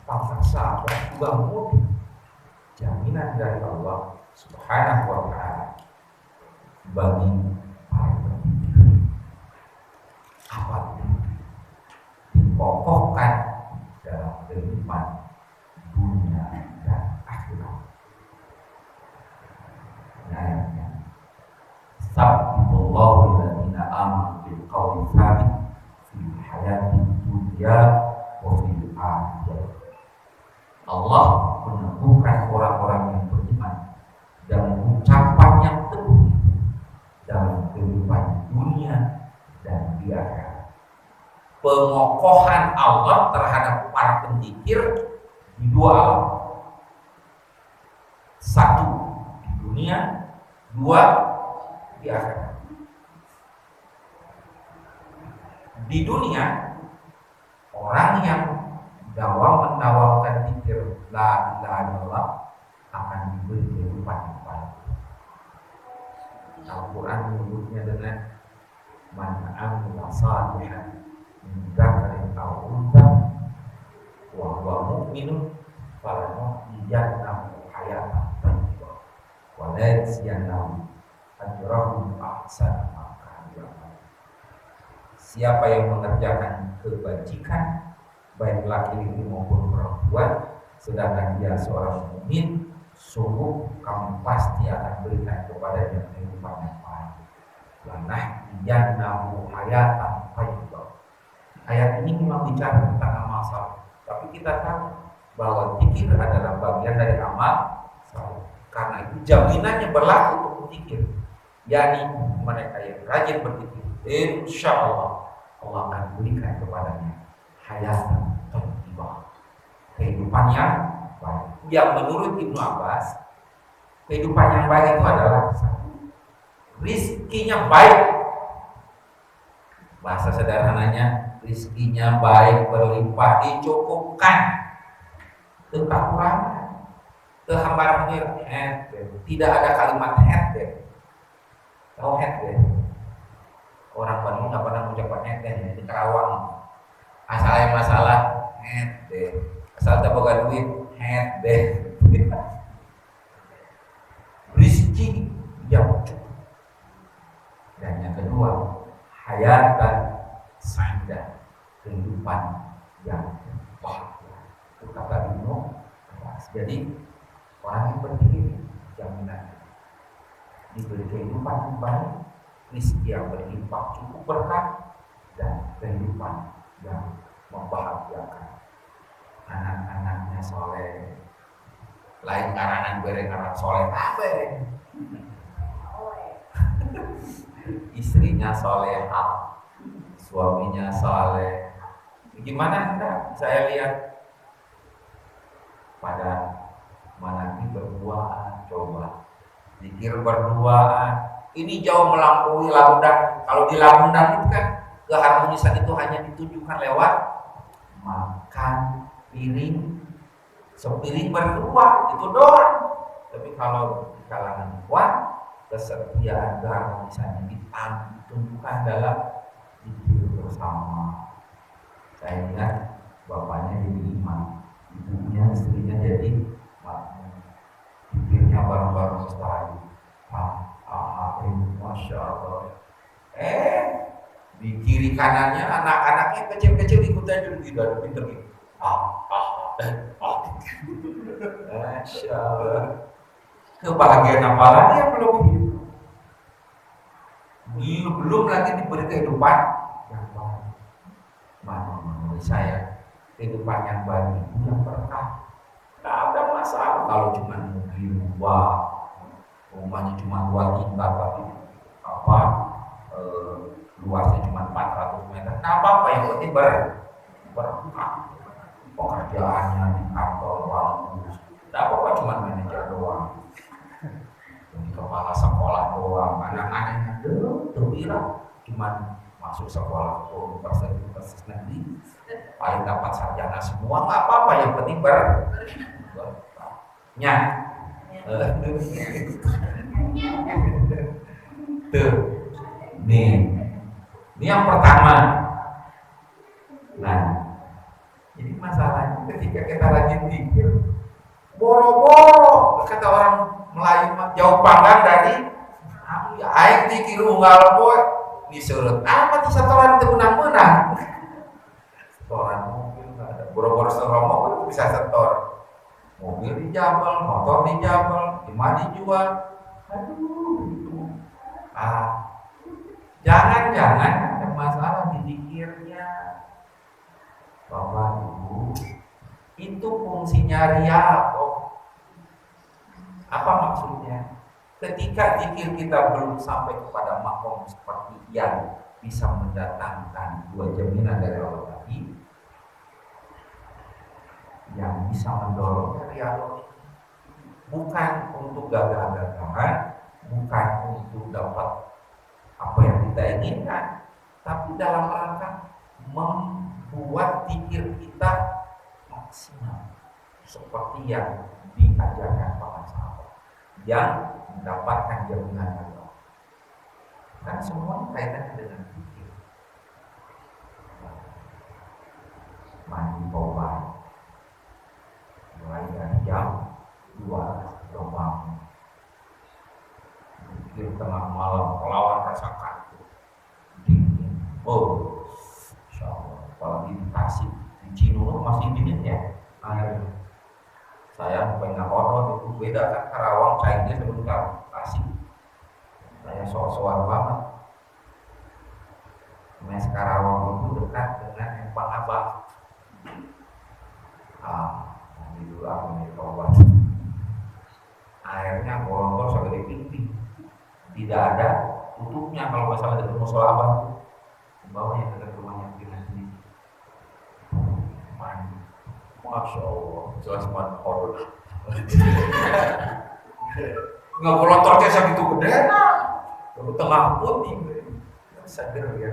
Speaker 1: para sahabat juga mudik jaminan dari Allah Subhanahu wa Ta'ala bagi para berpikir. Apabila dikokohkan dalam kehidupan dunia dan akhirat. Ayatnya, Sabitullahu alladhina amanu bil qawli tsabit fil hayati dunya wa fil akhirah. Allah menemukan orang-orang yang beriman dan ucapan yang teguh dalam kehidupan dunia dan di akhirat. Pengokohan Allah terhadap para penzikir di dua alam. Satu di dunia, dua di akhirat. Di dunia, orang yang mendawamkan zikir la ilaha illallah akan diberi kehidupan yang baik. Al-Quran menyebutnya dengan man amila salihan min dzakarin aw untha wa huwa mu'minun falanuhyiyannahu hayatan thayyibah wa la yajziyannahu ajrahum ahsana ma kanu ya'malun. Siapa yang mengerjakan kebajikan baik laki-laki maupun perempuan sedangkan dia seorang mukmin, sungguh kamu pasti akan berikan kepadanya kehidupan yang baik. Lanahyiyannahu hayatan thayyibah. Ayat ini memang bicara tentang amal saleh, tapi kita tahu bahwa zikir adalah bagian dari amal saleh. Karena itu jaminannya berlaku untuk zikir, yakni mereka yang rajin berzikir, insya Allah Allah akan berikan kepadanya hayatan thayyibah, kehidupan yang baik. Yang menurut Ibnu Abbas, kehidupan yang baik itu adalah rizkinya baik. Bahasa sederhananya, rizkinya baik, berlimpah, dicukupkan, kekurangan, kehambarannya tidak ada kalimat head. Tahu head? Orang Bandung nggak pernah mengucapkan head di Karawang. Asal yang masalah head, asal dapat duit head. Rizki yang cukup. Dan yang kedua, hayatan saidah, kehidupan yang bahagia. Itu kata Ibnu Abbas. Jadi orang yang berpikir jaminan diberi kehidupan yang baik, rizki yang berlimpah cukup berkah, dan kehidupan yang membahagiakan. Anak-anaknya soleh, lain karangan bereng anak soleh kabeh. Istrinya solehah, suaminya soleh. Gimana enggak? Saya lihat pada manaki berduaan, coba zikir berduaan. Ini jauh melampaui lamundan. Kalau di lamundan itu kan keharmonisan itu hanya ditunjukkan lewat makan piring, sepiring berdua, itu doang. Tapi kalau di kalangan ikhwan, kesetiaan keharmonisannya ditunjukkan dalam zikir bersama. Saya ingat bapaknya jadi imam, ibunya, istrinya jadi makmum. Zikirnya bareng-bareng lestari. Masya Allah. Di kiri kanannya anak-anaknya kecil-kecil ikutan juga gitu, ada pinter gitu. Masya Allah. Kebahagiaan apa lagi yang belum hidup? Belum lagi diberi kehidupan yang baik. Menurut saya kehidupan yang baik itu yang berkah. Tidak ada masalah kalau cuma mungkin rumahnya cuma 2 tingkat tapi luasnya cuma 400 meter. Nah, apa yang penting berkah. Pekerjaannya di kantor bagus. Tidak apa-apa cuma manajer doang. Jadi kepala sekolah doang, anak-anaknya terbilang cuma masuk sekolah universitas negeri, paling dapat sarjana semua, nggak apa-apa, yang penting berkahnya. Tuh, ini yang pertama. Nah, jadi masalahnya ketika kita rajin zikir, boro-boro kata orang Melayu jauh panggang dari aing dikir unggal boy disurut apa di setoran itu menang-menang setoran mobil nggak ada boro-boro setor mobil bisa setor mobil dijabel motor dijabel gimana dijual aduh gitu jangan-jangan ada masalah di pikirnya Bapak Ibu itu fungsinya ria kok. Apa maksudnya? Ketika zikir kita belum sampai kepada makom seperti yang bisa mendatangkan dua jaminan dari Allah tadi, yang bisa mendorong ria bukan untuk gagah-gagahan, bukan untuk dapat apa yang kita inginkan, tapi dalam rangka membuat zikir kita maksimal seperti yang diajarkan para sahabat yang mendapatkan jaminan Allah. Kan semua kaitannya dengan zikir. Mandi tobat mulai dari jam 2 bangun. Zikir tengah malam melawan rasa kantuk dingin. Oh, insya Allah. Apalagi di Tasik di Cinuru masih dingin ya air. Saya pengen kodok itu beda kan Karawang cairnya sebelum Tasik. Saya soal banget. Mes Karawang itu dekat dengan Empang Abang. Nanti dulu aku nih tobat. Airnya bolong-bolong segede pipi. Tidak ada tutupnya kalau masalah dekat musola Abang. Di bawahnya dekat rumahnya dengan sini. Masya Allah, jelas banget kodok. Nggak bolontornya segitu gede, lalu tengah putih, sadar ya.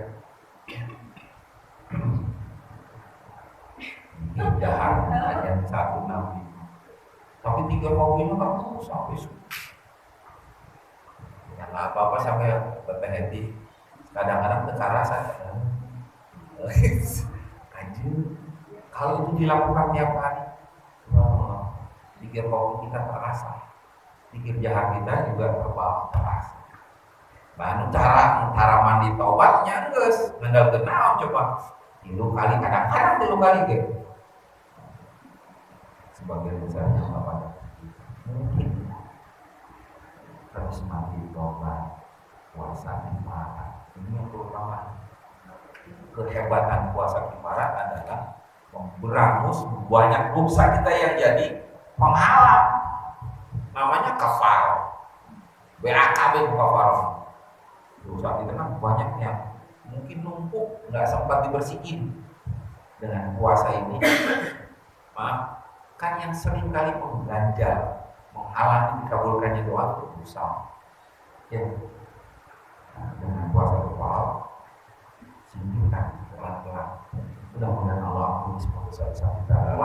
Speaker 1: Jahat hanya 165, tapi 3 kopinya kan sampai ya nggak apa-apa sampai berhenti. Kadang-kadang terasa anjir. Kalau itu dilakukan tiap hari, pikir kopi kita terasa, pikir jahat kita juga terasa. Baru cara mandi tobatnya guys, nggak kenal coba 3 kali, kadang-kadang 3 kali gitu. Sebagian besarnya apa? Mungkin harus mandi tobat, puasa kifarat. Ini yang terutama. Kehebatan puasa kifarat adalah berangus banyak dosa kita yang jadi penghalang, namanya kafarah. BAKB kafarah. Dosa kita kan banyak yang mungkin numpuk nggak sempat dibersihin dengan puasa ini. Maaf, kan yang sering kali mengganjal, menghalangi dikabulkannya doa itu dosa. Ya, dengan puasa kepala singkirkan pelan-pelan. Mudah-mudahan Allah ampuni semua dosa-dosa kita.